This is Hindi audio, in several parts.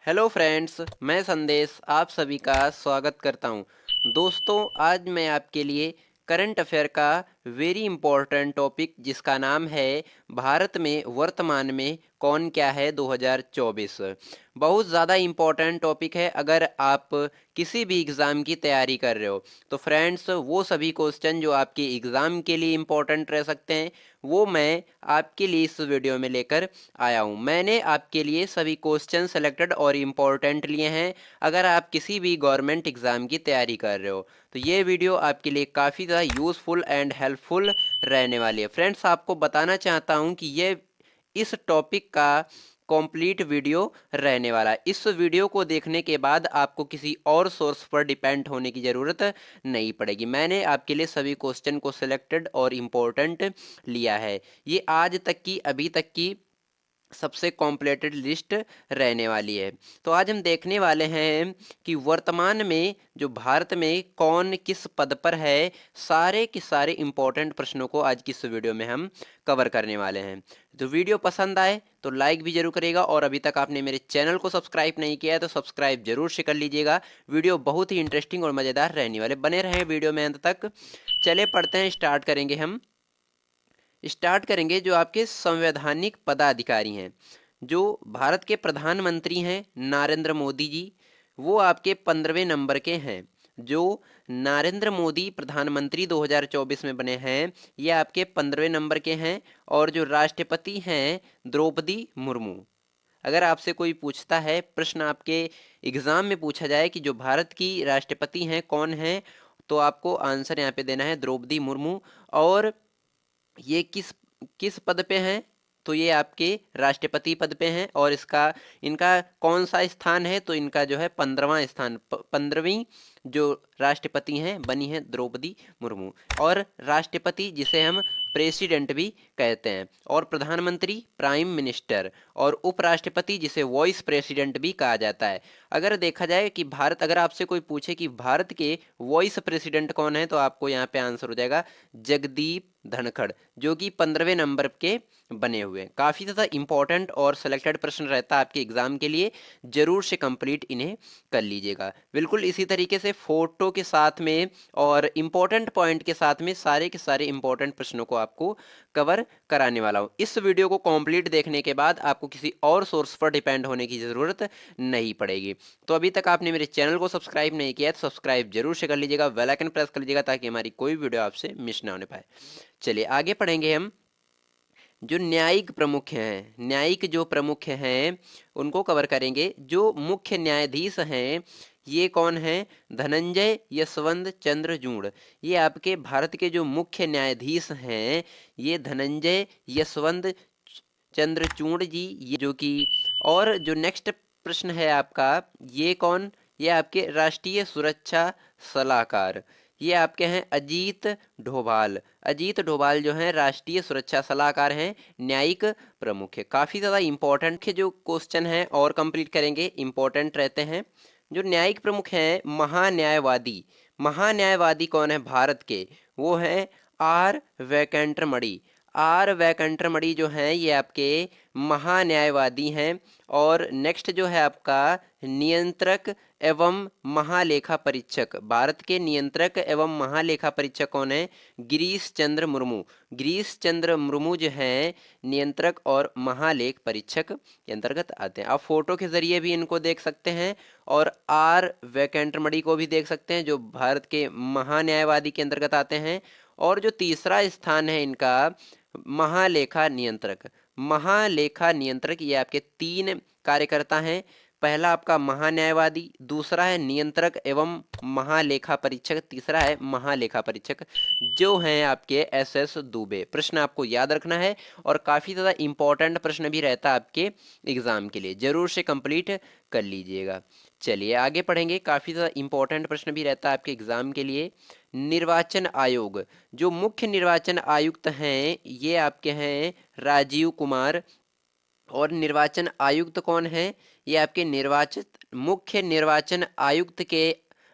हेलो फ्रेंड्स, मैं संदेश आप सभी का स्वागत करता हूं। दोस्तों, आज मैं आपके लिए करंट अफेयर का वेरी इंपॉर्टेंट टॉपिक जिसका नाम है भारत में वर्तमान में कौन क्या है 2024। बहुत ज़्यादा इम्पोर्टेंट टॉपिक है। अगर आप किसी भी एग्ज़ाम की तैयारी कर रहे हो तो फ्रेंड्स वो सभी क्वेश्चन जो आपके एग्ज़ाम के लिए इम्पोर्टेंट रह सकते हैं वो मैं आपके लिए इस वीडियो में लेकर आया हूँ। मैंने आपके लिए सभी क्वेश्चन सेलेक्टेड और इम्पोर्टेंट लिए हैं अगर आप किसी भी गवर्नमेंट एग्ज़ाम की तैयारी कर रहे हो तो ये वीडियो आपके लिए काफ़ी ज़्यादा यूज़फुल एंड हेल्पफुल रहने वाली है। फ्रेंड्स, आपको बताना चाहता हूँ कि ये इस टॉपिक का कंप्लीट वीडियो रहने वाला है। इस वीडियो को देखने के बाद आपको किसी और सोर्स पर डिपेंड होने की ज़रूरत नहीं पड़ेगी। मैंने आपके लिए सभी क्वेश्चन को सिलेक्टेड और इम्पोर्टेंट लिया है। ये आज तक की अभी तक की सबसे कॉम्प्लीटेड लिस्ट रहने वाली है। तो आज हम देखने वाले हैं कि वर्तमान में जो भारत में कौन किस पद पर है, सारे के सारे इम्पोर्टेंट प्रश्नों को आज की इस वीडियो में हम कवर करने वाले हैं। तो वीडियो पसंद आए तो लाइक भी जरूर करिएगा और अभी तक आपने मेरे चैनल को सब्सक्राइब नहीं किया है तो सब्सक्राइब जरूर से कर लीजिएगा। वीडियो बहुत ही इंटरेस्टिंग और मज़ेदार रहने वाले, बने रहें वीडियो में अंत तक। चले पढ़ते हैं, स्टार्ट करेंगे जो आपके संवैधानिक पदाधिकारी हैं। जो भारत के प्रधानमंत्री हैं नरेंद्र मोदी जी, वो आपके 15वें नंबर के हैं। जो नरेंद्र मोदी प्रधानमंत्री 2024 में बने हैं ये आपके 15वें नंबर के हैं। और जो राष्ट्रपति हैं द्रौपदी मुर्मू। अगर आपसे कोई पूछता है, प्रश्न आपके एग्जाम में पूछा जाए कि जो भारत की राष्ट्रपति हैं कौन है, तो आपको आंसर यहाँ पे देना है द्रौपदी मुर्मू। और ये किस किस पद पे हैं, तो ये आपके राष्ट्रपति पद पे हैं। और इनका कौन सा स्थान है, तो इनका जो है 15वां स्थान, 15वीं जो राष्ट्रपति हैं बनी है द्रौपदी मुर्मू। और राष्ट्रपति जिसे हम प्रेसिडेंट भी कहते हैं, और प्रधानमंत्री प्राइम मिनिस्टर, और उपराष्ट्रपति जिसे वॉइस प्रेसिडेंट भी कहा जाता है। अगर देखा जाए कि अगर आपसे कोई पूछे कि भारत के वॉइस प्रेसिडेंट कौन है, तो आपको यहाँ पे आंसर हो जाएगा जगदीप धनखड़, जो कि 15वें नंबर के बने हुए हैं। काफ़ी ज़्यादा इंपॉर्टेंट और सिलेक्टेड प्रश्न रहता है आपके एग्जाम के लिए, जरूर से कंप्लीट इन्हें कर लीजिएगा। बिल्कुल इसी तरीके से फोटो के साथ में और इम्पोर्टेंट पॉइंट के साथ में सारे के सारे इंपॉर्टेंट प्रश्नों को आपको कवर कराने वाला हूँ। इस वीडियो को कंप्लीट देखने के बाद आपको किसी और सोर्स पर डिपेंड होने की ज़रूरत नहीं पड़ेगी। तो अभी तक आपने मेरे चैनल को सब्सक्राइब नहीं किया है तो सब्सक्राइब जरूर से कर लीजिएगा, बेल आइकन प्रेस कर लीजिएगा ताकि हमारी कोई वीडियो आपसे मिस ना होने पाए। चलिए आगे पढ़ेंगे हम। जो न्यायिक प्रमुख हैं, न्यायिक जो प्रमुख हैं उनको कवर करेंगे। जो मुख्य न्यायाधीश हैं ये कौन हैं? धनंजय यशवंत चंद्रचूड़। ये आपके भारत के जो मुख्य न्यायाधीश हैं ये धनंजय यशवंत चंद्रचूड़ जी, ये जो कि। और जो नेक्स्ट प्रश्न है आपका, ये कौन? ये आपके राष्ट्रीय सुरक्षा सलाहकार, ये आपके हैं अजीत डोभाल। अजीत डोभाल जो हैं राष्ट्रीय सुरक्षा सलाहकार हैं, न्यायिक प्रमुख है। काफ़ी ज़्यादा इंपॉर्टेंट के जो क्वेश्चन हैं और कंप्लीट करेंगे, इंपॉर्टेंट रहते हैं। जो न्यायिक प्रमुख हैं महान्यायवादी, महान्यायवादी कौन है भारत के? वो हैं आर वेंकटरमणि। आर वेंकटरमणि जो हैं ये आपके महान्यायवादी हैं। और नेक्स्ट जो है आपका नियंत्रक एवं महालेखा परीक्षक, भारत के नियंत्रक एवं महालेखा परीक्षक कौन है? गिरीश चंद्र मुर्मू। गिरीश चंद्र मुर्मू जो हैं नियंत्रक और महालेख परीक्षक के अंतर्गत आते हैं। आप फोटो के जरिए भी इनको देख सकते हैं और आर वेंकटरमणि को भी देख सकते हैं जो भारत के महान्यायवादी के अंतर्गत आते हैं। और जो तीसरा स्थान है इनका महालेखा नियंत्रक। महालेखा नियंत्रक ये आपके 3 कार्यकर्ता हैं। पहला आपका महान्यायवादी, दूसरा है नियंत्रक एवं महालेखा परीक्षक, तीसरा है महालेखा परीक्षक, जो हैं आपके SS दुबे। प्रश्न आपको याद रखना है और काफ़ी ज़्यादा इंपॉर्टेंट प्रश्न भी रहता है आपके एग्जाम के लिए, जरूर से कंप्लीट कर लीजिएगा। चलिए आगे पढ़ेंगे। काफ़ी ज़्यादा इंपॉर्टेंट प्रश्न भी रहता है आपके एग्जाम के लिए। निर्वाचन आयोग, जो मुख्य निर्वाचन आयुक्त हैं ये आपके हैं राजीव कुमार। और निर्वाचन आयुक्त कौन है? ये आपके मुख्य निर्वाचन आयुक्त के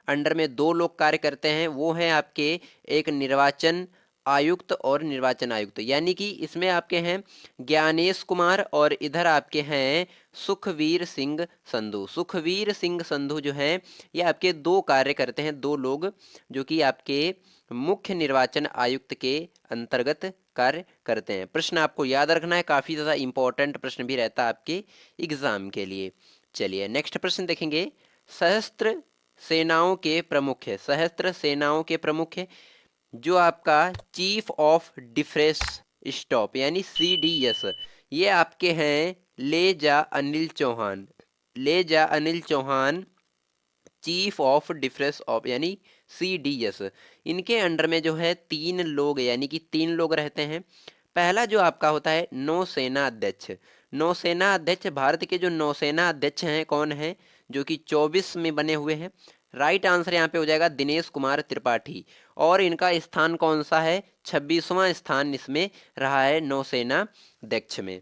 अंडर में 2 लोग कार्य करते हैं। वो हैं आपके एक निर्वाचन आयुक्त और निर्वाचन आयुक्त, यानी कि इसमें आपके हैं ज्ञानेश कुमार और इधर आपके हैं सुखवीर सिंह संधू। सुखवीर सिंह संधू जो हैं ये आपके दो कार्य करते हैं, दो लोग जो कि आपके मुख्य निर्वाचन आयुक्त के अंतर्गत कार्य करते हैं। प्रश्न आपको याद रखना है, काफ़ी ज़्यादा इंपॉर्टेंट प्रश्न भी रहता है आपके एग्जाम के लिए। चलिए नेक्स्ट प्रश्न देखेंगे। सशस्त्र सेनाओं के प्रमुख है, सशस्त्र सेनाओं के प्रमुख है जो आपका चीफ ऑफ डिफेंस स्टाफ यानी CDS, ये आपके हैं लेजा अनिल चौहान। लेजा Anil Chauhan chief of defence of यानी CDS। इनके अंडर में जो है 3 लोग यानी कि 3 लोग रहते हैं। पहला जो आपका होता है नौसेना अध्यक्ष। नौसेना अध्यक्ष भारत के जो नौसेना अध्यक्ष हैं कौन है, जो कि 24 में बने हुए हैं। राइट आंसर यहाँ पे हो जाएगा दिनेश कुमार त्रिपाठी। और इनका स्थान कौन सा है, 26वां स्थान इसमें रहा है नौसेना अध्यक्ष में।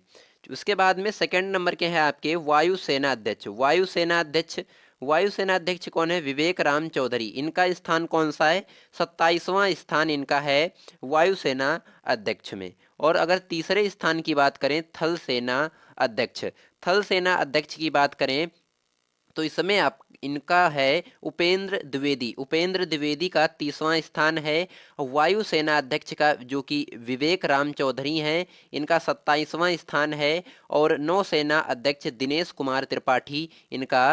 उसके बाद में सेकंड नंबर के हैं आपके वायुसेना अध्यक्ष। वायुसेना अध्यक्ष, वायुसेना अध्यक्ष कौन है, विवेक राम चौधरी। इनका स्थान कौन सा है, 27वां स्थान इनका है वायुसेना अध्यक्ष में। और अगर तीसरे स्थान की बात करें थल सेना अध्यक्ष, थल सेना अध्यक्ष की बात करें तो इसमें आप इनका है उपेंद्र द्विवेदी। उपेंद्र द्विवेदी का 30वां स्थान है। वायुसेना अध्यक्ष का जो कि विवेक राम चौधरी हैं इनका 27वां स्थान है। और नौसेना अध्यक्ष दिनेश कुमार त्रिपाठी इनका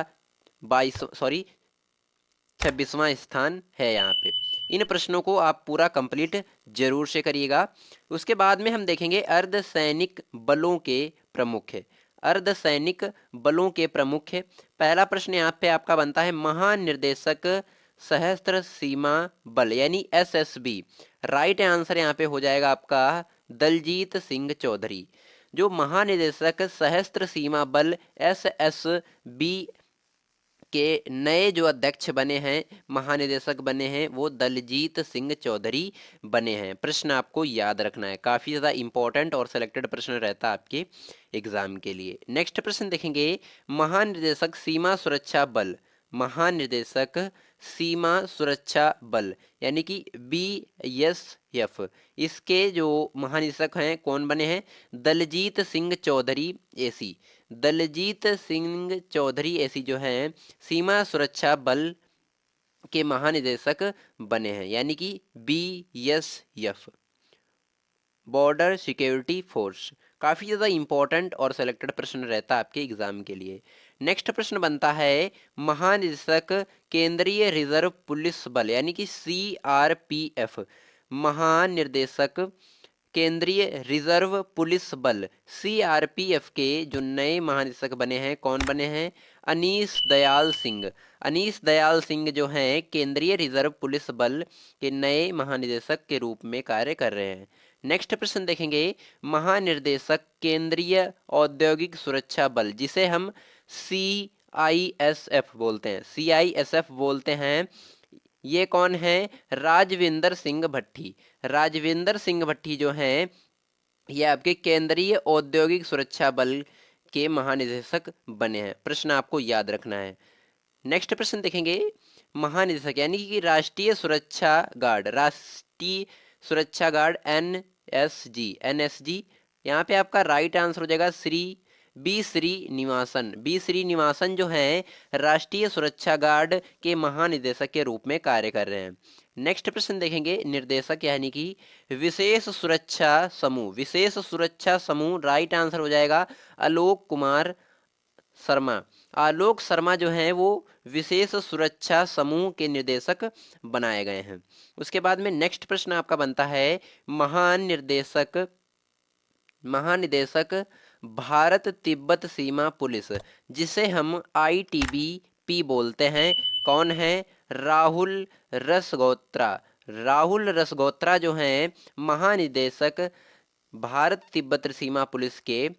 26वां स्थान है यहाँ पे। इन प्रश्नों को आप पूरा कंप्लीट जरूर से करिएगा। उसके बाद में हम देखेंगे अर्धसैनिक बलों के प्रमुख है। अर्धसैनिक बलों के प्रमुख है। पहला प्रश्न यहाँ पे आपका बनता है महानिर्देशक सशस्त्र सीमा बल यानी SSB। राइट आंसर यहाँ पे हो जाएगा आपका दलजीत सिंह चौधरी। जो महानिदेशक सशस्त्र सीमा बल SSB के नए जो अध्यक्ष बने हैं, महानिदेशक बने हैं, वो दलजीत सिंह चौधरी बने हैं। प्रश्न आपको याद रखना है, काफ़ी ज़्यादा इंपॉर्टेंट और सिलेक्टेड प्रश्न रहता है आपके एग्जाम के लिए। नेक्स्ट प्रश्न देखेंगे महानिदेशक सीमा सुरक्षा बल। महानिदेशक सीमा सुरक्षा बल यानी कि BSF, इसके जो महानिदेशक हैं कौन बने हैं, दलजीत सिंह चौधरी AC। दलजीत सिंह चौधरी AC जो हैं सीमा सुरक्षा बल के महानिदेशक बने हैं यानी कि BSF, बॉर्डर सिक्योरिटी फोर्स। काफ़ी ज़्यादा इंपॉर्टेंट और सेलेक्टेड प्रश्न रहता है आपके एग्जाम के लिए। नेक्स्ट प्रश्न बनता है महानिदेशक केंद्रीय रिजर्व पुलिस बल यानी कि CRPF। महानिर्देशक केंद्रीय रिजर्व पुलिस बल CRPF के जो नए महानिदेशक बने हैं कौन बने हैं, अनीश दयाल सिंह। अनीश दयाल सिंह जो हैं केंद्रीय रिजर्व पुलिस बल के नए महानिदेशक के रूप में कार्य कर रहे हैं। नेक्स्ट प्रश्न देखेंगे महानिर्देशक केंद्रीय औद्योगिक सुरक्षा बल जिसे हम CISF बोलते हैं, CISF बोलते हैं, ये कौन है, राजविंदर सिंह भट्टी। राजविंदर सिंह भट्टी जो हैं ये आपके केंद्रीय औद्योगिक सुरक्षा बल के महानिदेशक बने हैं। प्रश्न आपको याद रखना है। नेक्स्ट प्रश्न देखेंगे महानिदेशक यानी कि राष्ट्रीय सुरक्षा गार्ड, राष्ट्रीय सुरक्षा गार्ड NSG। यहाँ पे आपका राइट आंसर हो जाएगा बी श्रीनिवासन। बी श्रीनिवासन जो हैं राष्ट्रीय सुरक्षा गार्ड के महानिदेशक के रूप में कार्य कर रहे हैं। नेक्स्ट प्रश्न देखेंगे निर्देशक यानी कि विशेष सुरक्षा समूह। विशेष सुरक्षा समूह राइट आंसर हो जाएगा आलोक कुमार शर्मा। आलोक शर्मा जो हैं वो विशेष सुरक्षा समूह के निर्देशक बनाए गए हैं। उसके बाद में नेक्स्ट प्रश्न आपका बनता है महानिदेशक भारत तिब्बत सीमा पुलिस जिसे हम ITBP बोलते हैं, कौन है, राहुल रसगोत्रा। राहुल रसगोत्रा जो हैं महानिदेशक भारत तिब्बत सीमा पुलिस के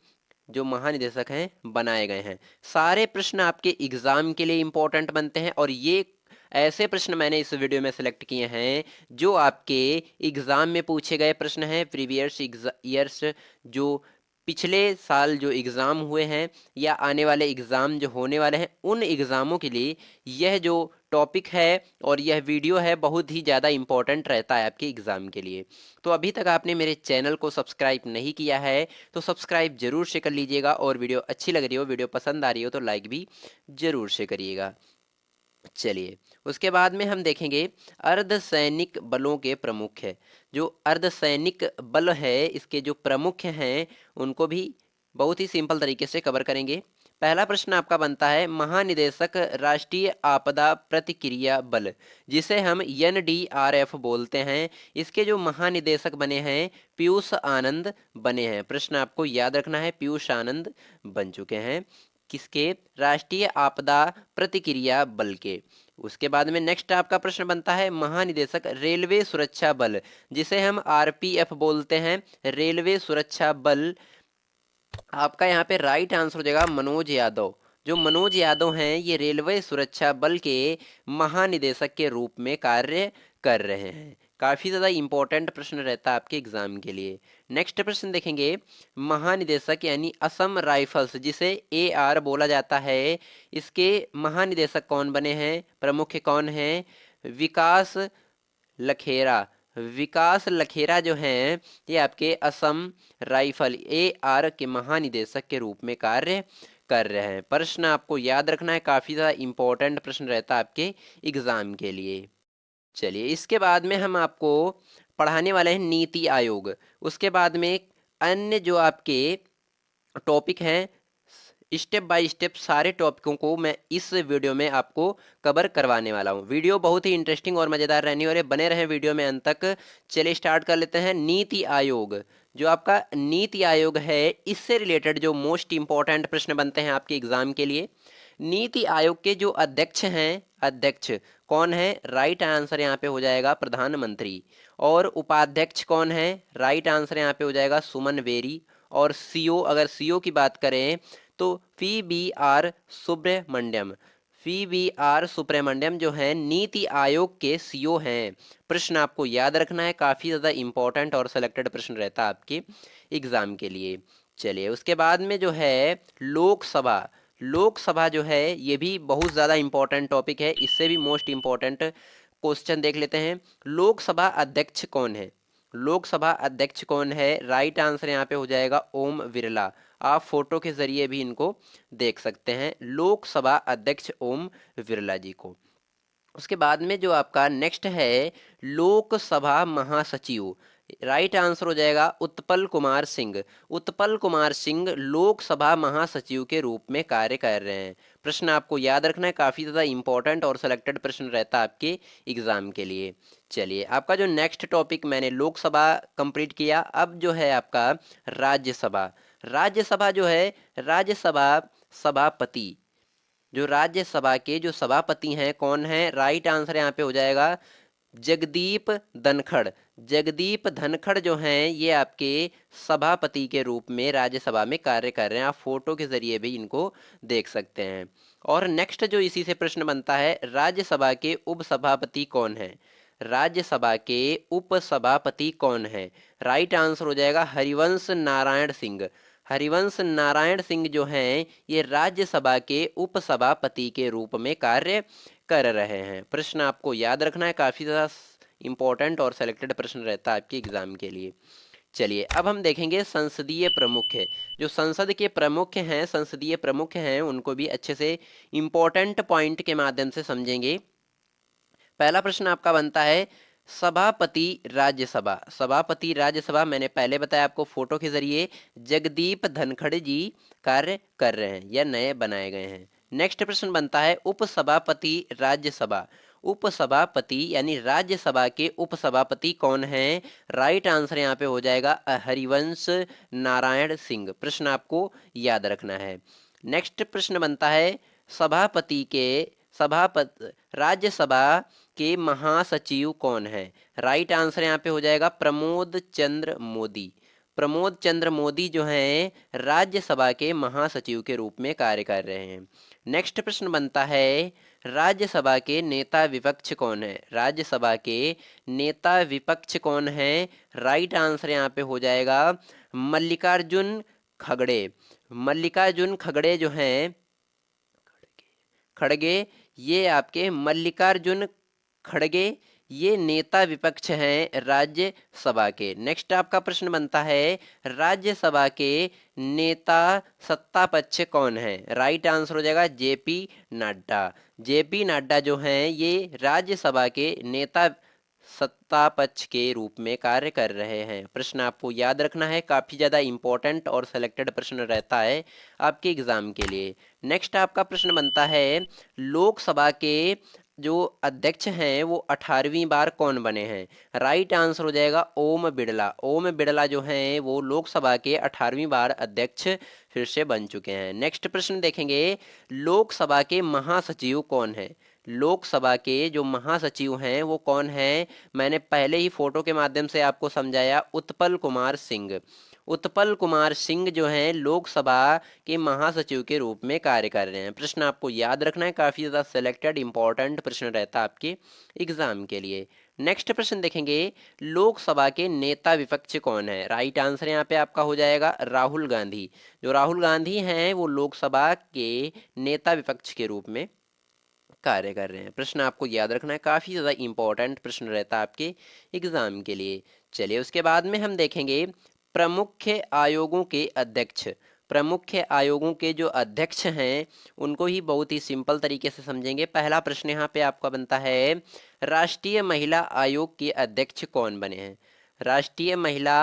जो महानिदेशक हैं बनाए गए हैं। सारे प्रश्न आपके एग्जाम के लिए इंपॉर्टेंट बनते हैं और ये ऐसे प्रश्न मैंने इस वीडियो में सिलेक्ट किए हैं जो आपके एग्जाम में पूछे गए प्रश्न हैं। प्रीवियस ईयर्स जो पिछले साल जो एग्ज़ाम हुए हैं या आने वाले एग्ज़ाम जो होने वाले हैं उन एग्ज़ामों के लिए यह जो टॉपिक है और यह वीडियो है बहुत ही ज़्यादा इम्पोर्टेंट रहता है आपके एग्ज़ाम के लिए। तो अभी तक आपने मेरे चैनल को सब्सक्राइब नहीं किया है तो सब्सक्राइब जरूर से कर लीजिएगा, और वीडियो अच्छी लग रही हो, वीडियो पसंद आ रही हो तो लाइक भी जरूर से करिएगा। चलिए, उसके बाद में हम देखेंगे अर्धसैनिक बलों के प्रमुख है। जो अर्धसैनिक बल है इसके जो प्रमुख हैं उनको भी बहुत ही सिंपल तरीके से कवर करेंगे। पहला प्रश्न आपका बनता है महानिदेशक राष्ट्रीय आपदा प्रतिक्रिया बल, जिसे हम NDRF बोलते हैं, इसके जो महानिदेशक बने हैं पीयूष आनंद बने हैं। प्रश्न आपको याद रखना है, पीयूष आनंद बन चुके हैं किसके? राष्ट्रीय आपदा प्रतिक्रिया बल के। उसके बाद में नेक्स्ट आपका प्रश्न बनता है महानिदेशक रेलवे सुरक्षा बल, जिसे हम RPF बोलते हैं, रेलवे सुरक्षा बल। आपका यहाँ पे राइट आंसर हो जाएगा मनोज यादव। जो मनोज यादव हैं ये रेलवे सुरक्षा बल के महानिदेशक के रूप में कार्य कर रहे हैं। काफ़ी ज़्यादा इंपॉर्टेंट प्रश्न रहता है आपके एग्जाम के लिए। नेक्स्ट प्रश्न देखेंगे महानिदेशक यानी असम राइफल्स, जिसे AR बोला जाता है, इसके महानिदेशक कौन बने हैं? प्रमुख कौन हैं? विकास लखेरा। विकास लखेरा जो हैं ये आपके असम राइफल AR के महानिदेशक के रूप में कार्य कर रहे हैं। प्रश्न आपको याद रखना है, काफ़ी ज़्यादा इंपॉर्टेंट प्रश्न रहता है आपके एग्जाम के लिए। चलिए, इसके बाद में हम आपको पढ़ाने वाले हैं नीति आयोग। उसके बाद में अन्य जो आपके टॉपिक हैं, स्टेप बाय स्टेप सारे टॉपिकों को मैं इस वीडियो में आपको कवर करवाने वाला हूँ। वीडियो बहुत ही इंटरेस्टिंग और मज़ेदार रहने वाले, बने रहें वीडियो में अंत तक। चलिए स्टार्ट कर लेते हैं। नीति आयोग, जो आपका नीति आयोग है इससे रिलेटेड जो मोस्ट इंपॉर्टेंट प्रश्न बनते हैं आपके एग्जाम के लिए। नीति आयोग के जो अध्यक्ष हैं, अध्यक्ष कौन है? राइट आंसर यहाँ पे हो जाएगा प्रधानमंत्री। और उपाध्यक्ष कौन है? राइट आंसर यहाँ पे हो जाएगा सुमन बेरी। और CO, अगर CO की बात करें तो PBR सुब्रमण्यम। PBR सुब्रमण्यम जो है नीति आयोग के CO हैं। प्रश्न आपको याद रखना है, काफ़ी ज़्यादा इंपॉर्टेंट और सिलेक्टेड प्रश्न रहता है आपके एग्जाम के लिए। चलिए, उसके बाद में जो है लोकसभा, लोकसभा जो है ये भी बहुत ज़्यादा इंपॉर्टेंट टॉपिक है, इससे भी मोस्ट इंपॉर्टेंट क्वेश्चन देख लेते हैं। लोकसभा अध्यक्ष कौन है? लोकसभा अध्यक्ष कौन है? राइट आंसर यहाँ पे हो जाएगा ओम बिरला। आप फोटो के जरिए भी इनको देख सकते हैं, लोकसभा अध्यक्ष ओम बिरला जी को। उसके बाद में जो आपका नेक्स्ट है लोकसभा महासचिव, राइट आंसर हो जाएगा उत्पल कुमार सिंह। उत्पल कुमार सिंह लोकसभा महासचिव के रूप में कार्य कर रहे हैं। प्रश्न आपको याद रखना है, काफ़ी ज़्यादा इंपॉर्टेंट और सिलेक्टेड प्रश्न रहता है आपके एग्जाम के लिए। चलिए, आपका जो नेक्स्ट टॉपिक, मैंने लोकसभा कंप्लीट किया, अब जो है आपका राज्यसभा। राज्यसभा जो है, राज्यसभा सभापति, जो राज्यसभा के जो सभापति हैं कौन है? राइट आंसर यहाँ पे हो जाएगा जगदीप धनखड़। जगदीप धनखड़ जो हैं ये आपके सभापति के रूप में राज्यसभा में कार्य कर रहे हैं। आप फोटो के जरिए भी इनको देख सकते हैं। और नेक्स्ट जो इसी से प्रश्न बनता है, राज्यसभा के उपसभापति कौन है? राज्यसभा के उपसभापति कौन है? राइट आंसर हो जाएगा हरिवंश नारायण सिंह। हरिवंश नारायण सिंह जो हैं ये राज्यसभा के उपसभापति के रूप में कार्य कर रहे हैं। प्रश्न आपको याद रखना है, काफ़ी ज़्यादा इंपॉर्टेंट और सेलेक्टेड प्रश्न रहता है आपके एग्जाम के लिए। चलिए, अब हम देखेंगे संसदीय प्रमुख है। जो संसद के प्रमुख हैं, संसदीय प्रमुख हैं, उनको भी अच्छे से इंपॉर्टेंट पॉइंट के माध्यम से समझेंगे। पहला प्रश्न आपका बनता है सभापति राज्यसभा। सभापति राज्यसभा मैंने पहले बताया आपको फोटो के जरिए, जगदीप धनखड़ जी कार्य कर रहे हैं या नए बनाए गए हैं। नेक्स्ट प्रश्न बनता है उपसभापति राज्यसभा। उपसभापति यानी राज्यसभा के उपसभापति कौन हैं? राइट आंसर यहाँ पे हो जाएगा हरिवंश नारायण सिंह। प्रश्न आपको याद रखना है। नेक्स्ट प्रश्न बनता है सभापति के सभापति राज्यसभा के महासचिव कौन है? राइट आंसर यहाँ पे हो जाएगा प्रमोद चंद्र मोदी। प्रमोद चंद्र मोदी जो हैं राज्यसभा के महासचिव के रूप में कार्य कर रहे हैं। नेक्स्ट प्रश्न बनता है राज्यसभा के नेता विपक्ष कौन है? राज्यसभा के नेता विपक्ष कौन है? राइट आंसर यहाँ पे हो जाएगा मल्लिकार्जुन खड़गे। मल्लिकार्जुन खड़गे जो हैं खड़गे, ये आपके मल्लिकार्जुन खड़गे, ये नेता विपक्ष हैं राज्यसभा के। नेक्स्ट आपका प्रश्न बनता है, राज्यसभा के नेता सत्ता पक्ष कौन है? राइट आंसर हो जाएगा जेपी नड्डा। जेपी नड्डा जो हैं ये राज्यसभा के नेता सत्ता पक्ष के रूप में कार्य कर रहे हैं। प्रश्न आपको याद रखना है, काफ़ी ज़्यादा इंपॉर्टेंट और सिलेक्टेड प्रश्न रहता है आपके एग्जाम के लिए। नेक्स्ट आपका प्रश्न बनता है, लोकसभा के जो अध्यक्ष हैं वो 18वीं बार कौन बने हैं? राइट आंसर हो जाएगा ओम बिड़ला। ओम बिड़ला जो हैं वो लोकसभा के 18वीं बार अध्यक्ष फिर से बन चुके हैं। नेक्स्ट प्रश्न देखेंगे, लोकसभा के महासचिव कौन है? लोकसभा के जो महासचिव हैं वो कौन हैं? मैंने पहले ही फोटो के माध्यम से आपको समझाया, उत्पल कुमार सिंह। उत्पल कुमार सिंह जो हैं लोकसभा के महासचिव के रूप में कार्य कर रहे हैं। प्रश्न आपको याद रखना है, काफ़ी ज़्यादा सिलेक्टेड इंपॉर्टेंट प्रश्न रहता है आपके एग्जाम के लिए। नेक्स्ट प्रश्न देखेंगे, लोकसभा के नेता विपक्ष कौन है? राइट आंसर यहाँ पे आपका हो जाएगा राहुल गांधी। जो राहुल गांधी हैं वो लोकसभा के नेता विपक्ष के रूप में कार्य कर रहे हैं। प्रश्न आपको याद रखना है, काफ़ी ज़्यादा इंपॉर्टेंट प्रश्न रहता है आपके एग्जाम के लिए। चलिए उसके बाद में हम देखेंगे प्रमुख आयोगों के अध्यक्ष। प्रमुख आयोगों के जो अध्यक्ष हैं उनको ही बहुत ही सिंपल तरीके से समझेंगे। पहला प्रश्न यहाँ पे आपका बनता है, राष्ट्रीय महिला आयोग के अध्यक्ष कौन बने हैं? राष्ट्रीय महिला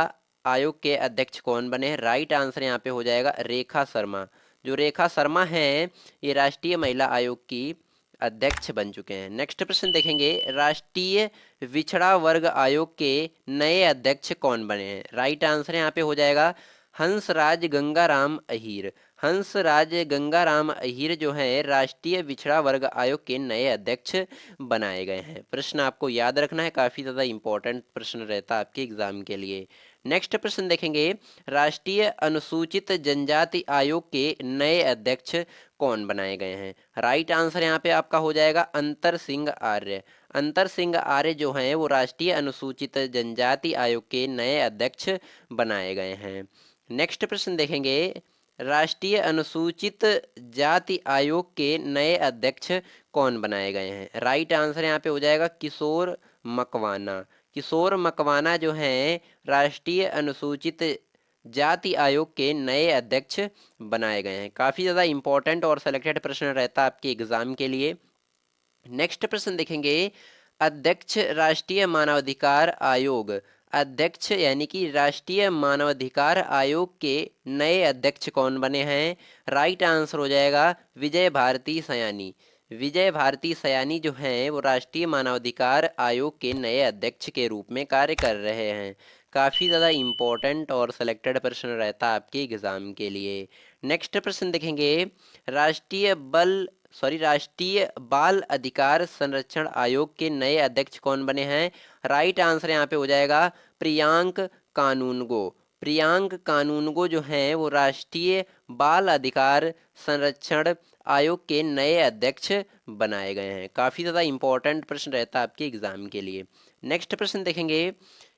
आयोग के अध्यक्ष कौन बने हैं? राइट आंसर यहाँ पे हो जाएगा रेखा शर्मा। जो रेखा शर्मा हैं ये राष्ट्रीय महिला आयोग की अध्यक्ष बन चुके हैं। नेक्स्ट प्रश्न देखेंगे, राष्ट्रीय पिछड़ा वर्ग आयोग के नए अध्यक्ष कौन बने हैं? राइट आंसर यहाँ पे हो जाएगा हंसराज गंगाराम अहीर। हंसराज गंगाराम अहीर जो है राष्ट्रीय पिछड़ा वर्ग आयोग के नए अध्यक्ष बनाए गए हैं। प्रश्न आपको याद रखना है, काफ़ी ज़्यादा इंपॉर्टेंट प्रश्न रहता है आपके एग्जाम के लिए। नेक्स्ट प्रश्न देखेंगे, राष्ट्रीय अनुसूचित जनजाति आयोग के नए अध्यक्ष कौन बनाए गए हैं? राइट आंसर यहाँ पे आपका हो जाएगा अंतर सिंह आर्य। अंतर सिंह आर्य जो हैं वो राष्ट्रीय अनुसूचित जनजाति आयोग के नए अध्यक्ष बनाए गए हैं। नेक्स्ट प्रश्न देखेंगे, राष्ट्रीय अनुसूचित जाति आयोग के नए अध्यक्ष कौन बनाए गए हैं? राइट आंसर यहाँ पे हो जाएगा किशोर मकवाना। किशोर मकवाना जो हैं राष्ट्रीय अनुसूचित जाति आयोग के नए अध्यक्ष बनाए गए हैं। काफ़ी ज़्यादा इंपॉर्टेंट और सिलेक्टेड प्रश्न रहता है आपके एग्जाम के लिए। नेक्स्ट प्रश्न देखेंगे, अध्यक्ष राष्ट्रीय मानवाधिकार आयोग। अध्यक्ष यानी कि राष्ट्रीय मानवाधिकार आयोग के नए अध्यक्ष कौन बने हैं? राइट आंसर हो जाएगा विजय भारती सयानी। विजय भारती सयानी जो हैं वो राष्ट्रीय मानवाधिकार आयोग के नए अध्यक्ष के रूप में कार्य कर रहे हैं। काफ़ी ज़्यादा इंपॉर्टेंट और सिलेक्टेड प्रश्न रहता है आपके एग्जाम के लिए। नेक्स्ट प्रश्न देखेंगे, राष्ट्रीय बाल अधिकार संरक्षण आयोग के नए अध्यक्ष कौन बने हैं? राइट आंसर यहाँ पे हो जाएगा प्रियांक कानूनगो। प्रियांक कानूनगो जो हैं वो राष्ट्रीय बाल अधिकार संरक्षण आयोग के नए अध्यक्ष बनाए गए हैं। काफ़ी ज़्यादा इंपॉर्टेंट प्रश्न रहता है आपके एग्जाम के लिए। नेक्स्ट प्रश्न देखेंगे,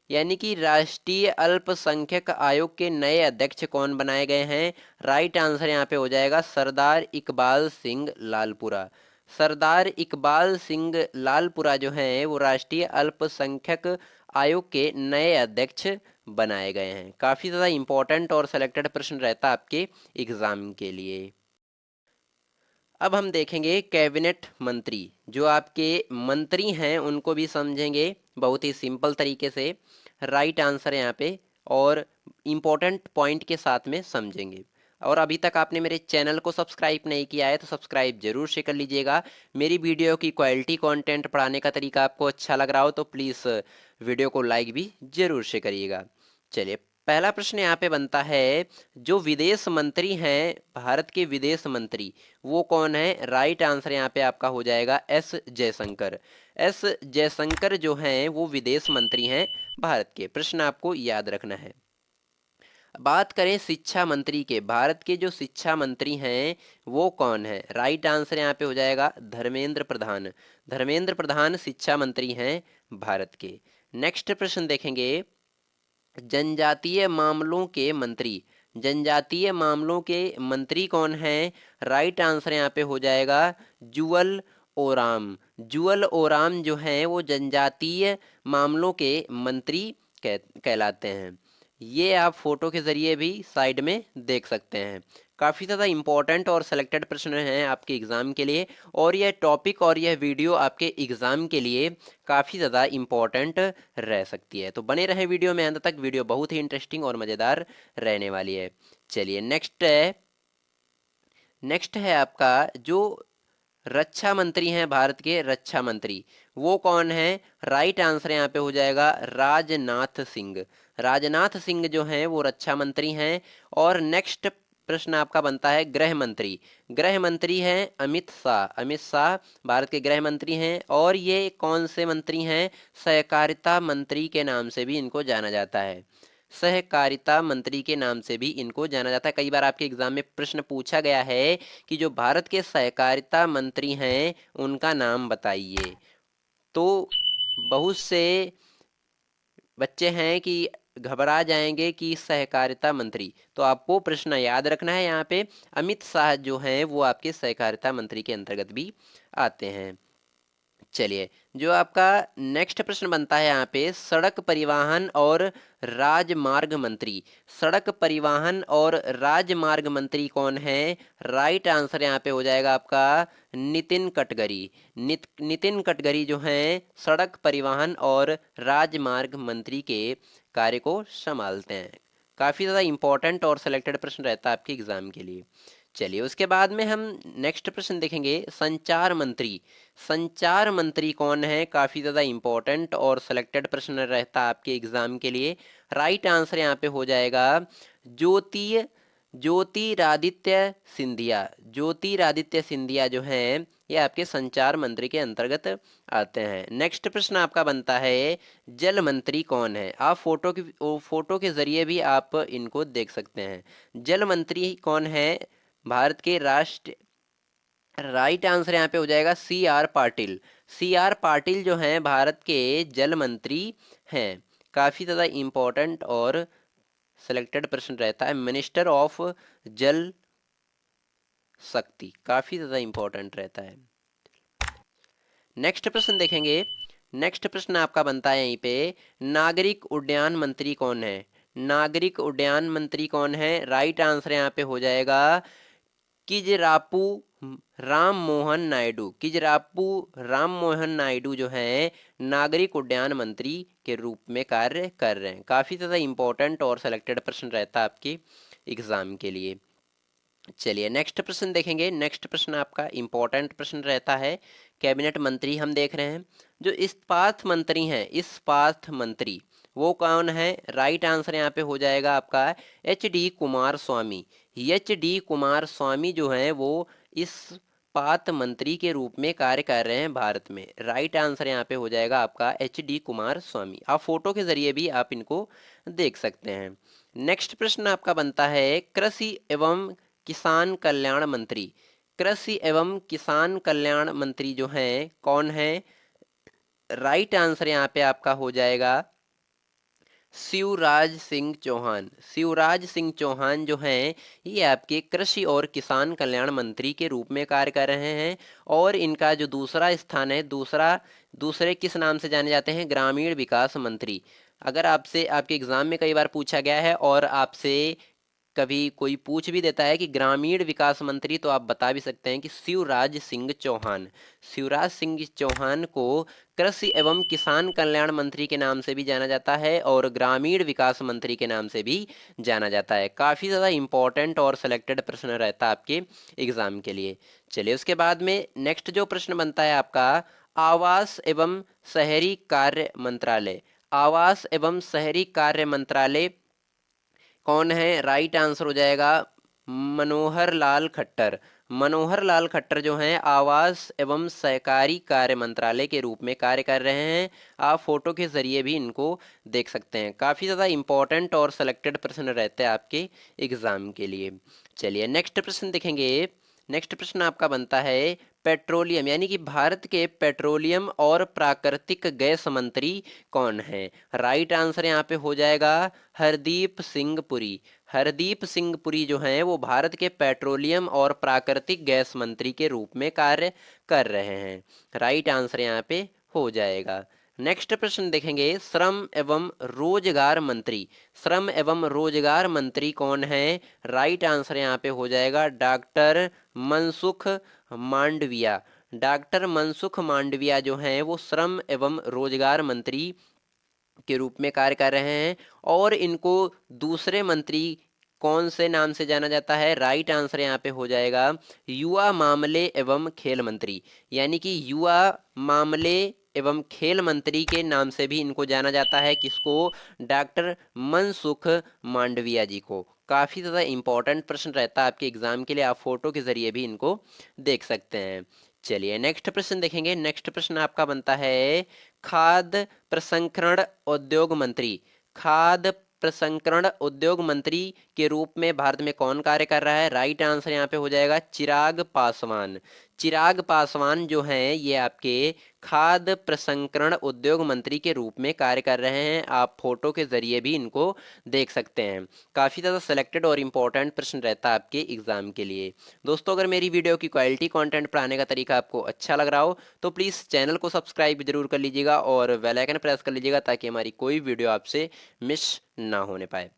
यानी कि राष्ट्रीय अल्पसंख्यक आयोग के नए अध्यक्ष कौन बनाए गए हैं? राइट आंसर यहाँ पे हो जाएगा सरदार इकबाल सिंह लालपुरा। सरदार इकबाल सिंह लालपुरा जो हैं वो राष्ट्रीय अल्पसंख्यक आयोग के नए अध्यक्ष बनाए गए हैं। काफ़ी ज़्यादा इंपॉर्टेंट और सिलेक्टेड प्रश्न रहता है आपके एग्जाम के लिए। अब हम देखेंगे कैबिनेट मंत्री। जो आपके मंत्री हैं उनको भी समझेंगे बहुत ही सिंपल तरीके से। राइट आंसर है यहाँ पे, और इम्पोर्टेंट पॉइंट के साथ में समझेंगे। और अभी तक आपने मेरे चैनल को सब्सक्राइब नहीं किया है तो सब्सक्राइब जरूर से कर लीजिएगा। मेरी वीडियो की क्वालिटी कंटेंट पढ़ाने का तरीका आपको अच्छा लग रहा हो तो प्लीज़ वीडियो को लाइक भी जरूर से करिएगा। चलिए पहला प्रश्न यहाँ पे बनता है, जो विदेश मंत्री हैं भारत के विदेश मंत्री वो कौन है? राइट आंसर यहाँ पे आपका हो जाएगा एस जयशंकर। एस जयशंकर जो हैं वो विदेश मंत्री हैं भारत के। प्रश्न आपको याद रखना है। बात करें शिक्षा मंत्री के, भारत के जो शिक्षा मंत्री हैं वो कौन है? राइट आंसर यहाँ पे हो जाएगा धर्मेंद्र प्रधान। धर्मेंद्र प्रधान शिक्षा मंत्री हैं भारत के। नेक्स्ट प्रश्न देखेंगे, जनजातीय मामलों के मंत्री। जनजातीय मामलों के मंत्री कौन हैं? राइट आंसर यहाँ पे हो जाएगा जुअल ओराम। जुअल ओराम जो हैं वो जनजातीय मामलों के मंत्री कहलाते हैं। ये आप फोटो के जरिए भी साइड में देख सकते हैं। काफ़ी ज़्यादा इम्पोर्टेंट और सिलेक्टेड प्रश्न हैं आपके एग्ज़ाम के लिए, और यह टॉपिक और यह वीडियो आपके एग्ज़ाम के लिए काफ़ी ज़्यादा इम्पोर्टेंट रह सकती है। तो बने रहे वीडियो में अंत तक, वीडियो बहुत ही इंटरेस्टिंग और मज़ेदार रहने वाली है। चलिए नेक्स्ट है आपका जो रक्षा मंत्री हैं, भारत के रक्षा मंत्री, वो कौन है? राइट आंसर यहाँ पे हो जाएगा राजनाथ सिंह। राजनाथ सिंह जो हैं वो रक्षा मंत्री हैं। और नेक्स्ट प्रश्न आपका बनता है गृह मंत्री। गृह मंत्री हैं अमित शाह। अमित शाह भारत के गृह मंत्री हैं, और ये कौन से मंत्री हैं? सहकारिता मंत्री के नाम से भी इनको जाना जाता है। सहकारिता मंत्री के नाम से भी इनको जाना जाता है। कई बार आपके एग्जाम में प्रश्न पूछा गया है कि जो भारत के सहकारिता मंत्री हैं उनका नाम बताइए। तो बहुत से बच्चे हैं कि घबरा जाएंगे कि सहकारिता मंत्री, तो आपको प्रश्न याद रखना है। यहाँ पे अमित शाह जो हैं वो आपके सहकारिता मंत्री के अंतर्गत भी आते हैं। चलिए, जो आपका नेक्स्ट प्रश्न बनता है यहाँ पे सड़क परिवहन और राजमार्ग मंत्री। सड़क परिवहन और राजमार्ग मंत्री कौन है? राइट आंसर यहाँ पे हो जाएगा आपका नितिन गडकरी। नितिन गडकरी जो हैं सड़क परिवहन और राजमार्ग मंत्री के कार्य को संभालते हैं। काफ़ी ज़्यादा इंपॉर्टेंट और सिलेक्टेड प्रश्न रहता है आपके एग्जाम के लिए। चलिए, उसके बाद में हम नेक्स्ट प्रश्न देखेंगे संचार मंत्री। संचार मंत्री कौन है? काफ़ी ज़्यादा इंपॉर्टेंट और सिलेक्टेड प्रश्न रहता है आपके एग्जाम के लिए। राइट आंसर यहाँ पे हो जाएगा ज्योतिरादित्य सिंधिया। ज्योतिरादित्य सिंधिया जो हैं ये आपके संचार मंत्री के अंतर्गत आते हैं। नेक्स्ट प्रश्न आपका बनता है जल मंत्री कौन है? आप फोटो के जरिए भी आप इनको देख सकते हैं। जल मंत्री कौन है भारत के राष्ट्र? राइट आंसर यहाँ पे हो जाएगा C R Patil. C R Patil जो हैं भारत के जल मंत्री हैं। काफ़ी ज़्यादा इम्पोर्टेंट और सिलेक्टेड प्रश्न रहता है। मिनिस्टर ऑफ जल शक्ति, काफ़ी ज़्यादा इम्पोर्टेंट रहता है। नेक्स्ट प्रश्न देखेंगे। नेक्स्ट प्रश्न आपका बनता है यहीं पे नागरिक उड्डयन मंत्री कौन है? नागरिक उड्डयन मंत्री कौन है? राइट आंसर यहाँ पे हो जाएगा किजरापू राम मोहन नायडू। किजरापू राम मोहन नायडू जो हैं नागरिक उड्डयन मंत्री के रूप में कार्य कर रहे हैं। काफ़ी ज़्यादा इंपॉर्टेंट और सिलेक्टेड प्रश्न रहता है आपके एग्जाम के लिए। चलिए, नेक्स्ट प्रश्न देखेंगे। नेक्स्ट प्रश्न आपका इंपॉर्टेंट प्रश्न रहता है कैबिनेट मंत्री हम देख रहे हैं। जो इस्पात मंत्री हैं, इस्पात मंत्री वो कौन है? राइट आंसर यहाँ पे हो जाएगा आपका एच डी कुमार स्वामी। एच डी कुमार स्वामी जो हैं वो इस्पात मंत्री के रूप में कार्य कर रहे हैं भारत में। राइट आंसर यहाँ पे हो जाएगा आपका एच डी कुमार स्वामी। आप फोटो के जरिए भी आप इनको देख सकते हैं। नेक्स्ट प्रश्न आपका बनता है कृषि एवं किसान कल्याण मंत्री। कृषि एवं किसान कल्याण मंत्री जो हैं कौन है? राइट आंसर यहाँ पे आपका हो जाएगा शिवराज सिंह चौहान। शिवराज सिंह चौहान जो हैं ये आपके कृषि और किसान कल्याण मंत्री के रूप में कार्य कर रहे हैं। और इनका जो दूसरा स्थान है, दूसरे किस नाम से जाने जाते हैं? ग्रामीण विकास मंत्री। अगर आपसे आपके एग्जाम में कई बार पूछा गया है और आपसे कभी कोई पूछ भी देता है कि ग्रामीण विकास मंत्री, तो आप बता भी सकते हैं कि शिवराज सिंह चौहान। शिवराज सिंह चौहान को कृषि एवं किसान कल्याण मंत्री के नाम से भी जाना जाता है और ग्रामीण विकास मंत्री के नाम से भी जाना जाता है। काफ़ी ज़्यादा इंपॉर्टेंट और सिलेक्टेड प्रश्न रहता है आपके एग्जाम के लिए। चलिए, उसके बाद में नेक्स्ट जो प्रश्न बनता है आपका आवास एवं शहरी कार्य मंत्रालय। आवास एवं शहरी कार्य मंत्रालय कौन है? राइट आंसर हो जाएगा मनोहर लाल खट्टर। मनोहर लाल खट्टर जो हैं आवास एवं सहकारी कार्य मंत्रालय के रूप में कार्य कर रहे हैं। आप फोटो के जरिए भी इनको देख सकते हैं। काफ़ी ज़्यादा इंपॉर्टेंट और सिलेक्टेड प्रश्न रहते हैं आपके एग्जाम के लिए। चलिए, नेक्स्ट प्रश्न देखेंगे। नेक्स्ट प्रश्न आपका बनता है पेट्रोलियम यानी कि भारत के पेट्रोलियम और प्राकृतिक गैस मंत्री कौन है? राइट आंसर यहाँ पे हो जाएगा हरदीप सिंह पुरी। हरदीप सिंह पुरी जो हैं वो भारत के पेट्रोलियम और प्राकृतिक गैस मंत्री के रूप में कार्य कर रहे हैं। राइट आंसर यहाँ पे हो जाएगा। नेक्स्ट प्रश्न देखेंगे, श्रम एवं रोजगार मंत्री। श्रम एवं रोजगार मंत्री कौन है? राइट आंसर यहाँ पे हो जाएगा डॉक्टर मनसुख मांडविया। डॉक्टर मनसुख मांडविया जो हैं वो श्रम एवं रोजगार मंत्री के रूप में कार्य कर रहे हैं। और इनको दूसरे मंत्री कौन से नाम से जाना जाता है? राइट आंसर यहाँ पे हो जाएगा युवा मामले एवं खेल मंत्री। यानी कि युवा मामले एवं खेल मंत्री के नाम से भी इनको जाना जाता है। किसको? डॉक्टर मनसुख मांडविया जी को। काफ़ी ज़्यादा इंपॉर्टेंट प्रश्न रहता है आपके एग्जाम के लिए, आप फोटो के जरिए भी इनको देख सकते हैं। चलिए नेक्स्ट प्रश्न देखेंगे। नेक्स्ट प्रश्न आपका बनता है खाद्य प्रसंस्करण उद्योग मंत्री। खाद्य प्रसंस्करण उद्योग मंत्री के रूप में भारत में कौन कार्य कर रहा है? राइट आंसर यहाँ पे हो जाएगा चिराग पासवान। चिराग पासवान जो हैं ये आपके खाद्य प्रसंस्करण उद्योग मंत्री के रूप में कार्य कर रहे हैं। आप फोटो के जरिए भी इनको देख सकते हैं। काफ़ी ज़्यादा सिलेक्टेड और इम्पोर्टेंट प्रश्न रहता है आपके एग्जाम के लिए। दोस्तों अगर मेरी वीडियो की क्वालिटी कंटेंट पढ़ाने का तरीका आपको अच्छा लग रहा हो तो प्लीज़ चैनल को सब्सक्राइब जरूर कर लीजिएगा और बेल आइकन प्रेस कर लीजिएगा ताकि हमारी कोई वीडियो आपसे मिस ना होने पाए।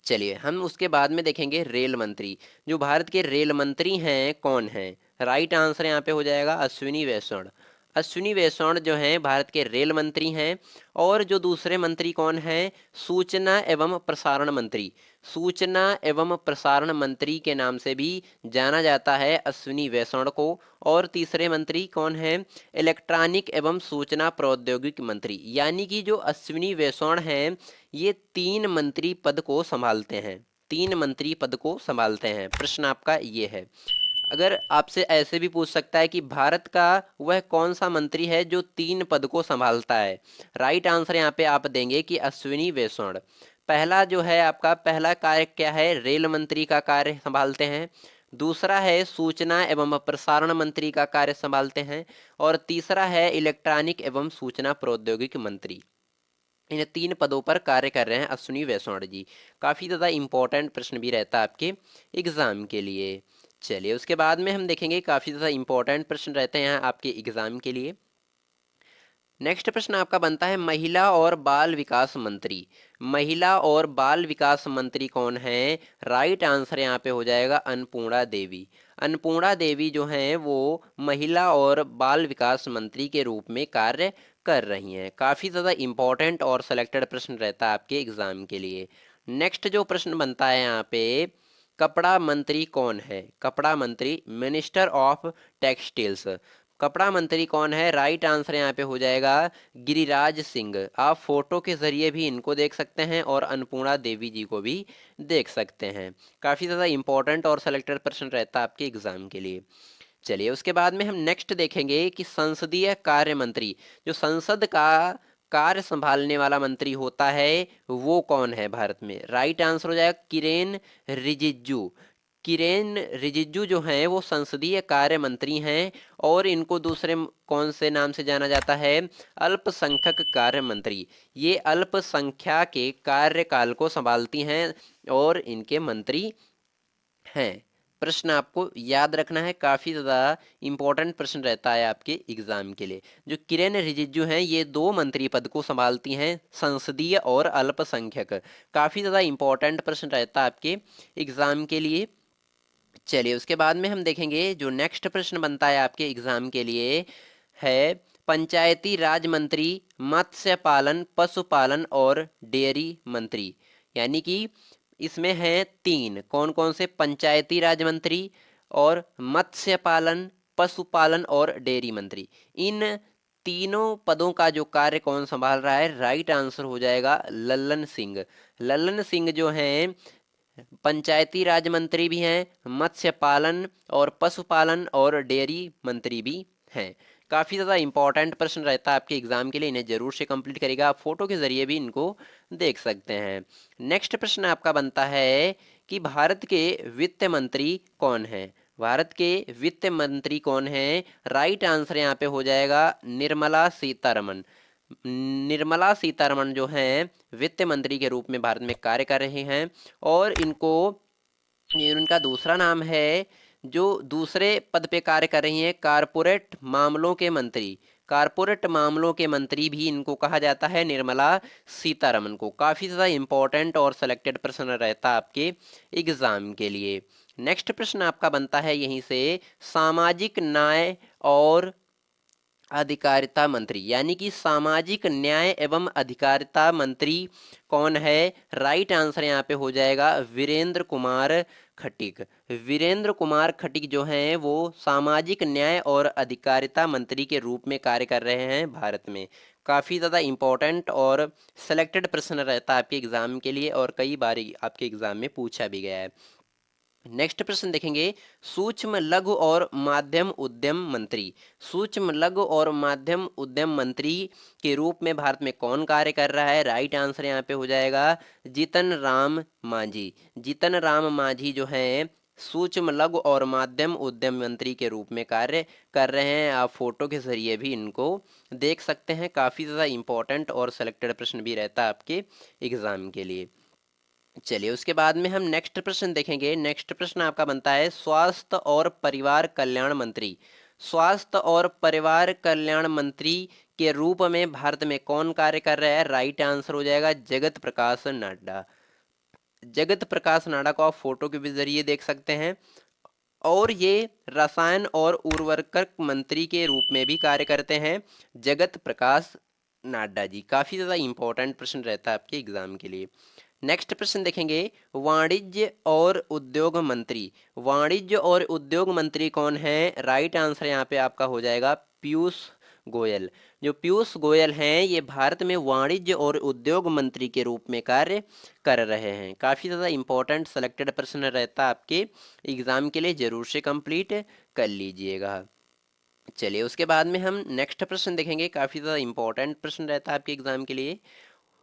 चलिए हम उसके बाद में देखेंगे रेल मंत्री। जो भारत के रेल मंत्री हैं कौन हैं? राइट आंसर यहाँ पे हो जाएगा अश्विनी वैष्णव। अश्विनी वैष्णव जो हैं भारत के रेल मंत्री हैं। और जो दूसरे मंत्री कौन हैं? सूचना एवं प्रसारण मंत्री। सूचना एवं प्रसारण मंत्री के नाम से भी जाना जाता है अश्विनी वैष्णव को। और तीसरे मंत्री कौन हैं? इलेक्ट्रॉनिक एवं सूचना प्रौद्योगिकी मंत्री। यानी कि जो अश्विनी वैष्णव हैं ये 3 मंत्री पद को संभालते हैं। 3 मंत्री पद को संभालते हैं। प्रश्न आपका ये है। अगर आपसे ऐसे भी पूछ सकता है कि भारत का वह कौन सा मंत्री है जो 3 पद को संभालता है? राइट आंसर यहाँ पे आप देंगे कि अश्विनी वैष्णव। पहला जो है आपका पहला कार्य क्या है? रेल मंत्री का कार्य संभालते हैं। दूसरा है सूचना एवं प्रसारण मंत्री का कार्य संभालते हैं। और तीसरा है इलेक्ट्रॉनिक एवं सूचना प्रौद्योगिकी मंत्री। इन 3 पदों पर कार्य कर रहे हैं अश्विनी वैष्णव जी। काफ़ी ज़्यादा इंपॉर्टेंट प्रश्न भी रहता है आपके एग्जाम के लिए। चलिए उसके बाद में हम देखेंगे काफ़ी ज़्यादा इंपॉर्टेंट प्रश्न रहते हैं यहाँ आपके एग्जाम के लिए। नेक्स्ट प्रश्न आपका बनता है महिला और बाल विकास मंत्री। महिला और बाल विकास मंत्री कौन है? राइट आंसर यहाँ पे हो जाएगा अन्नपूर्णा देवी। अन्नपूर्णा देवी जो हैं वो महिला और बाल विकास मंत्री के रूप में कार्य कर रही हैं। काफ़ी ज़्यादा इंपॉर्टेंट और सिलेक्टेड प्रश्न रहता है आपके एग्जाम के लिए। नेक्स्ट जो प्रश्न बनता है यहाँ पे, कपड़ा मंत्री कौन है? कपड़ा मंत्री मिनिस्टर ऑफ टेक्सटाइल्स। कपड़ा मंत्री कौन है? राइट आंसर यहाँ पे हो जाएगा गिरिराज सिंह। आप फोटो के जरिए भी इनको देख सकते हैं और अन्नपूर्णा देवी जी को भी देख सकते हैं। काफ़ी ज़्यादा इंपॉर्टेंट और सिलेक्टेड प्रश्न रहता है आपके एग्जाम के लिए। चलिए उसके बाद में हम नेक्स्ट देखेंगे कि संसदीय कार्य मंत्री। जो संसद का कार्य संभालने वाला मंत्री होता है वो कौन है भारत में? राइट आंसर हो जाएगा किरेन रिजिजू। किरेन रिजिजू जो हैं वो संसदीय कार्य मंत्री हैं। और इनको दूसरे कौन से नाम से जाना जाता है? अल्पसंख्यक कार्य मंत्री। ये अल्पसंख्या के कार्यकाल को संभालती हैं और इनके मंत्री हैं। प्रश्न आपको याद रखना है, काफ़ी ज़्यादा इंपॉर्टेंट प्रश्न रहता है आपके एग्जाम के लिए। जो किरेन रिजिजू हैं ये 2 मंत्री पद को संभालती हैं, संसदीय और अल्पसंख्यक। काफ़ी ज़्यादा इंपॉर्टेंट प्रश्न रहता है आपके एग्जाम के लिए। चलिए उसके बाद में हम देखेंगे जो नेक्स्ट प्रश्न बनता है आपके एग्जाम के लिए है पंचायती राज मंत्री, मत्स्य पालन, पशुपालन और डेयरी मंत्री। यानी कि इसमें हैं 3 कौन कौन से? पंचायती राज मंत्री और मत्स्य पालन, पशुपालन और डेयरी मंत्री। इन तीनों पदों का जो कार्य कौन संभाल रहा है? राइट आंसर हो जाएगा लल्लन सिंह। लल्लन सिंह जो हैं पंचायती राज मंत्री भी हैं, मत्स्य पालन और पशुपालन और डेयरी मंत्री भी हैं। काफ़ी ज़्यादा इंपॉर्टेंट प्रश्न रहता है आपके एग्जाम के लिए, इन्हें जरूर से कंप्लीट करेगा। आप फोटो के जरिए भी इनको देख सकते हैं। नेक्स्ट प्रश्न आपका बनता है कि भारत के वित्त मंत्री कौन है? भारत के वित्त मंत्री कौन है? राइट आंसर यहाँ पे हो जाएगा निर्मला सीतारमण। निर्मला सीतारमण जो हैं वित्त मंत्री के रूप में भारत में कार्य कर रहे हैं, और इनका दूसरा नाम है, जो दूसरे पद पे कार्य कर रही हैं, कारपोरेट मामलों के मंत्री। कारपोरेट मामलों के मंत्री भी इनको कहा जाता है, निर्मला सीतारमण को। काफ़ी ज़्यादा इंपॉर्टेंट और सिलेक्टेड प्रश्न रहता आपके एग्जाम के लिए। नेक्स्ट प्रश्न आपका बनता है यहीं से, सामाजिक न्याय और अधिकारिता मंत्री, यानी कि सामाजिक न्याय एवं अधिकारिता मंत्री कौन है? राइट आंसर यहाँ पे हो जाएगा वीरेंद्र कुमार खटीक। वीरेंद्र कुमार खटीक जो हैं वो सामाजिक न्याय और अधिकारिता मंत्री के रूप में कार्य कर रहे हैं भारत में। काफ़ी ज़्यादा इंपॉर्टेंट और सिलेक्टेड प्रश्न रहता है आपके एग्जाम के लिए, और कई बार आपके एग्जाम में पूछा भी गया है। नेक्स्ट प्रश्न देखेंगे, सूक्ष्म लघु और माध्यम उद्यम मंत्री। सूक्ष्म लघु और माध्यम उद्यम मंत्री के रूप में भारत में कौन कार्य कर रहा है? राइट आंसर यहाँ पे हो जाएगा जीतन राम मांझी। जीतन राम मांझी जो हैं सूक्ष्म लघु और माध्यम उद्यम मंत्री के रूप में कार्य कर रहे हैं। आप फोटो के जरिए भी इनको देख सकते हैं। काफ़ी ज़्यादा इंपॉर्टेंट और सिलेक्टेड प्रश्न भी रहता है आपके एग्जाम के लिए। चलिए उसके बाद में हम नेक्स्ट प्रश्न देखेंगे। नेक्स्ट प्रश्न आपका बनता है, स्वास्थ्य और परिवार कल्याण मंत्री। स्वास्थ्य और परिवार कल्याण मंत्री के रूप में भारत में कौन कार्य कर रहा है? राइट आंसर हो जाएगा जगत प्रकाश नड्डा। जगत प्रकाश नड्डा को आप फोटो के जरिए देख सकते हैं, और ये रसायन और उर्वरक मंत्री के रूप में भी कार्य करते हैं, जगत प्रकाश नड्डा जी। काफ़ी ज़्यादा इंपॉर्टेंट प्रश्न रहता है आपके एग्जाम के लिए। नेक्स्ट प्रश्न देखेंगे, वाणिज्य और उद्योग मंत्री। वाणिज्य और उद्योग मंत्री कौन है? राइट आंसर यहाँ पे आपका हो जाएगा पीयूष गोयल। जो पीयूष गोयल हैं ये भारत में वाणिज्य और उद्योग मंत्री के रूप में कार्य कर रहे हैं। काफ़ी ज़्यादा इंपॉर्टेंट सेलेक्टेड प्रश्न रहता है आपके एग्जाम के लिए, जरूर से कंप्लीट कर लीजिएगा। चलिए उसके बाद में हम नेक्स्ट प्रश्न देखेंगे। काफ़ी ज़्यादा इंपॉर्टेंट प्रश्न रहता है आपके एग्जाम के लिए।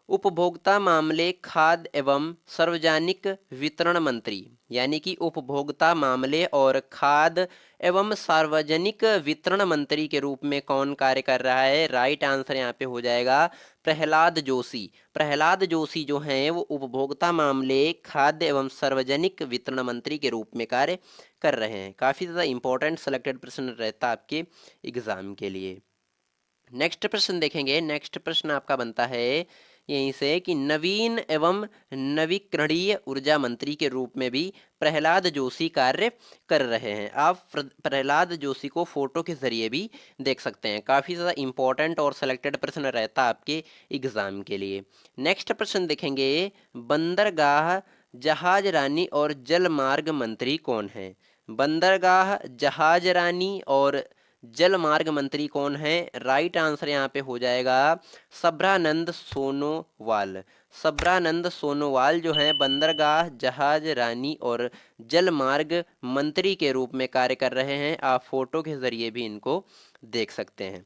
उपभोक्ता मामले, खाद्य एवं सार्वजनिक वितरण मंत्री, यानी कि उपभोक्ता मामले और खाद्य एवं सार्वजनिक वितरण मंत्री के रूप में कौन कार्य कर रहा है? राइट आंसर यहाँ पे हो जाएगा प्रहलाद जोशी। प्रहलाद जोशी जो हैं वो उपभोक्ता मामले, खाद्य एवं सार्वजनिक वितरण मंत्री के रूप में कार्य कर रहे हैं। काफ़ी ज़्यादा इंपॉर्टेंट सेलेक्टेड प्रश्न रहता है आपके एग्जाम के लिए। नेक्स्ट प्रश्न देखेंगे। नेक्स्ट प्रश्न आपका बनता है यहीं से कि नवीन एवं नवीकरणीय ऊर्जा मंत्री के रूप में भी प्रहलाद जोशी कार्य कर रहे हैं। आप प्रहलाद जोशी को फोटो के जरिए भी देख सकते हैं। काफ़ी ज़्यादा इंपॉर्टेंट और सिलेक्टेड प्रश्न रहता है आपके एग्जाम के लिए। नेक्स्ट प्रश्न देखेंगे, बंदरगाह, जहाज रानी और जल मार्ग मंत्री कौन है? बंदरगाह, जहाज रानी और जल मार्ग मंत्री कौन है? राइट आंसर यहाँ पे हो जाएगा सभ्रानंद सोनोवाल। सभ्रानंद सोनोवाल जो हैं बंदरगाह, जहाज रानी और जल मार्ग मंत्री के रूप में कार्य कर रहे हैं। आप फोटो के जरिए भी इनको देख सकते हैं।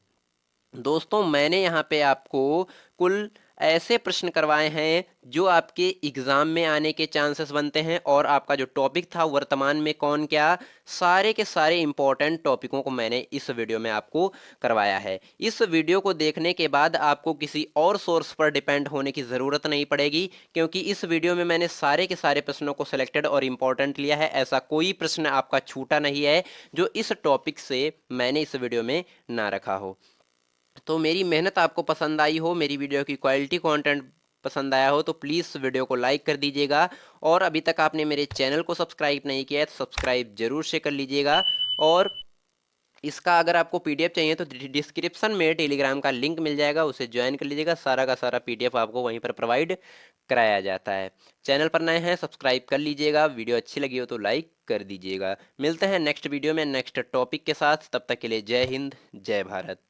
दोस्तों मैंने यहाँ पे आपको कुल ऐसे प्रश्न करवाए हैं जो आपके एग्जाम में आने के चांसेस बनते हैं, और आपका जो टॉपिक था वर्तमान में कौन क्या, सारे के सारे इंपॉर्टेंट टॉपिकों को मैंने इस वीडियो में आपको करवाया है। इस वीडियो को देखने के बाद आपको किसी और सोर्स पर डिपेंड होने की ज़रूरत नहीं पड़ेगी, क्योंकि इस वीडियो में मैंने सारे के सारे प्रश्नों को सिलेक्टेड और इम्पॉर्टेंट लिया है। ऐसा कोई प्रश्न आपका छूटा नहीं है जो इस टॉपिक से मैंने इस वीडियो में ना रखा हो। तो मेरी मेहनत आपको पसंद आई हो, मेरी वीडियो की क्वालिटी कंटेंट पसंद आया हो, तो प्लीज़ वीडियो को लाइक कर दीजिएगा, और अभी तक आपने मेरे चैनल को सब्सक्राइब नहीं किया है तो सब्सक्राइब जरूर से कर लीजिएगा। और इसका अगर आपको पीडीएफ चाहिए तो डिस्क्रिप्शन में टेलीग्राम का लिंक मिल जाएगा, उसे ज्वाइन कर लीजिएगा। सारा का सारा पीडीएफ आपको वहीं पर प्रोवाइड कराया जाता है। चैनल पर नए हैं सब्सक्राइब कर लीजिएगा, वीडियो अच्छी लगी हो तो लाइक कर दीजिएगा। मिलते हैं नेक्स्ट वीडियो में नेक्स्ट टॉपिक के साथ, तब तक के लिए जय हिंद, जय भारत।